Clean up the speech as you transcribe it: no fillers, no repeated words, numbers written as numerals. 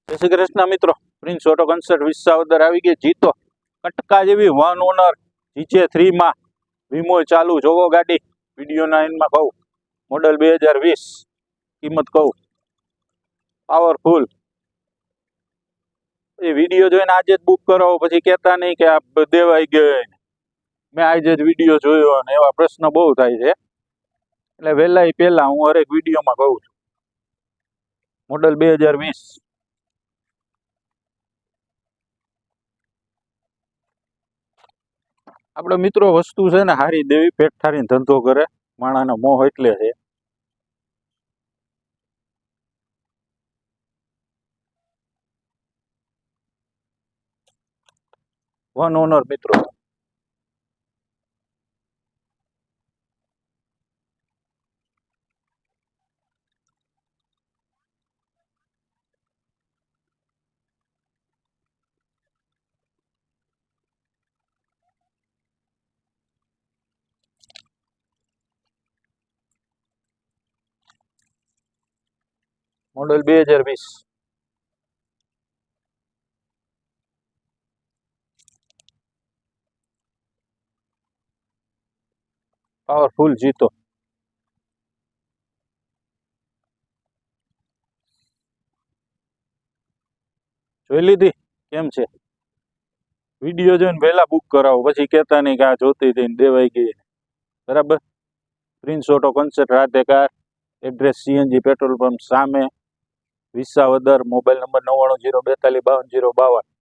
જય શ્રી કૃષ્ણ મિત્રો, prince Auto concert Visavadar આવી ગઈ. જીતો કટકા જેવી વન ઓનર GJ3 માં વીમો ચાલુ. જોવો ગાડી, વિડીયોના એન્ડમાં કહું. મોડલ 2020, કિંમત કહું પાવરફુલ. એ વિડીયો જોઈને આજે જ બુક કરો, પછી કહેતા નહીં કે આ દેવાઈ ગઈ. મેં આજે જ વિડીયો જોયો અને એવા પ્રશ્ન બહુ થાય છે, એટલે વહેલા પહેલા હું હરેક વિડીયોમાં કહું છું. મોડલ 2020. આપણે મિત્રો વસ્તુ છે ને હારી દેવી, પેટ ઠારીને ધંધો કરે, માણાનો મોહ એટલે છે. વન ઓનર મિત્રો. મોડલ 2020. પાવરફુલ જીતો. જોઈ લીધી કેમ છે? વિડીયો જોઈને વહેલા બુક કરાવો, પછી કહેતા નહીં કે આ જોતી હતી દેવાઈ ગઈ. બરાબર. પ્રિન્સ ઓટો કન્સર્ટ રાધેકાર, એડ્રેસ CNG પેટ્રોલ પંપ સામે, વિસાવદર. Mobile number 9902452052.